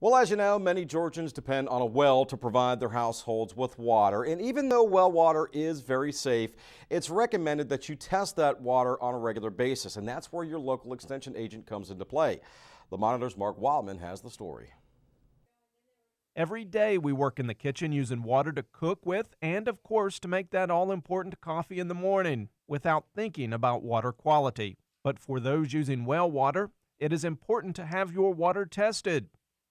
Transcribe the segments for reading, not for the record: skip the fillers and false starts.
Well, as you know, many Georgians depend on a well to provide their households with water. And even though well water is very safe, it's recommended that you test that water on a regular basis. And that's where your local extension agent comes into play. The Monitor's Wildman has the story. Every day we work in the kitchen using water to cook with and, of course, to make that all-important coffee in the morning without thinking about water quality. But for those using well water, it is important to have your water tested.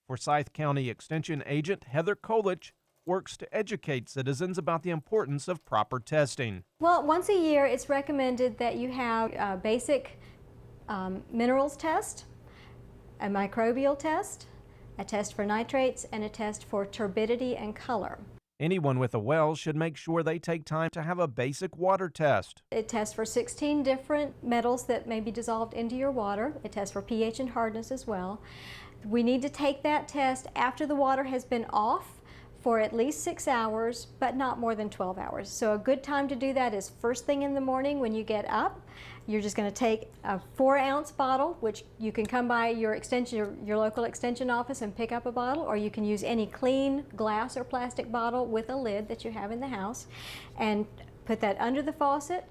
Forsyth County Extension Agent Heather Kolich works to educate citizens about the importance of proper testing. Well, once a year it's recommended that you have a basic minerals test, a microbial test, a test for nitrates, and a test for turbidity and color. Anyone with a well should make sure they take time to have a basic water test. It tests for 16 different metals that may be dissolved into your water. It tests for pH and hardness as well. We need to take that test after the water has been off for at least 6 hours, but not more than 12 hours. So a good time to do that is first thing in the morning when you get up. You're just going to take a 4-ounce bottle, which you can come by your local extension office and pick up a bottle, or you can use any clean glass or plastic bottle with a lid that you have in the house, and put that under the faucet.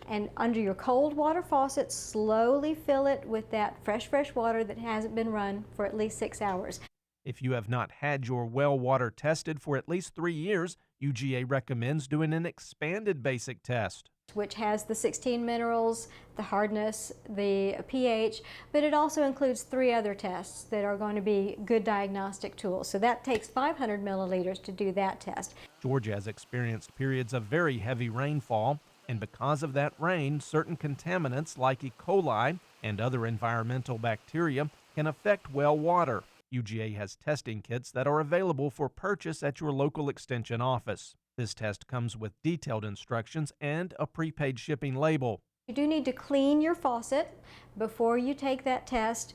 And under your cold water faucet, slowly fill it with that fresh water that hasn't been run for at least 6 hours. If you have not had your well water tested for at least 3 years, UGA recommends doing an expanded basic test, which has the 16 minerals, the hardness, the pH, but it also includes 3 other tests that are going to be good diagnostic tools. So that takes 500 milliliters to do that test. Georgia has experienced periods of very heavy rainfall, and because of that rain, certain contaminants like E. coli and other environmental bacteria can affect well water. UGA has testing kits that are available for purchase at your local extension office. This test comes with detailed instructions and a prepaid shipping label. You do need to clean your faucet before you take that test.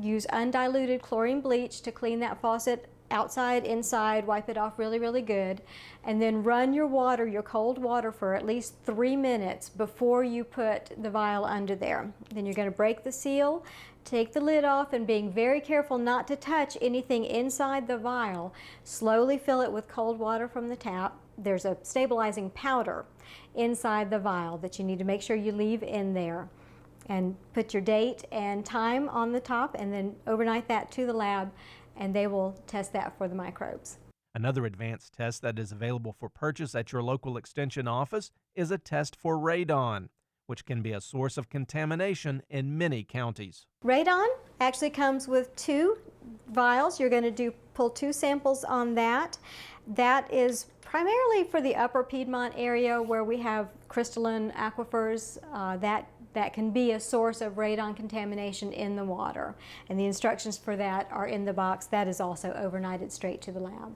Use undiluted chlorine bleach to clean that faucet outside, inside, wipe it off really good, and then run your water, your cold water, for at least 3 minutes before you put the vial under there. Then you're going to break the seal, take the lid off, and being very careful not to touch anything inside the vial, slowly fill it with cold water from the tap. There's a stabilizing powder inside the vial that you need to make sure you leave in there, and put your date and time on the top, and then overnight that to the lab, and they will test that for the microbes. Another advanced test that is available for purchase at your local extension office is a test for radon, which can be a source of contamination in many counties. Radon actually comes with 2 vials. You're going to pull 2 samples on that. That is primarily for the upper Piedmont area where we have crystalline aquifers. That can be a source of radon contamination in the water. And the instructions for that are in the box. That is also overnighted straight to the lab.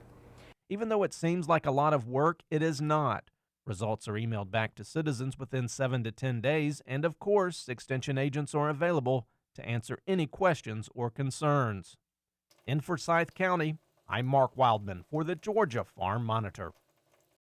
Even though it seems like a lot of work, it is not. Results are emailed back to citizens within 7 to 10 days, and of course, extension agents are available to answer any questions or concerns. In Forsyth County, I'm Mark Wildman for the Georgia Farm Monitor.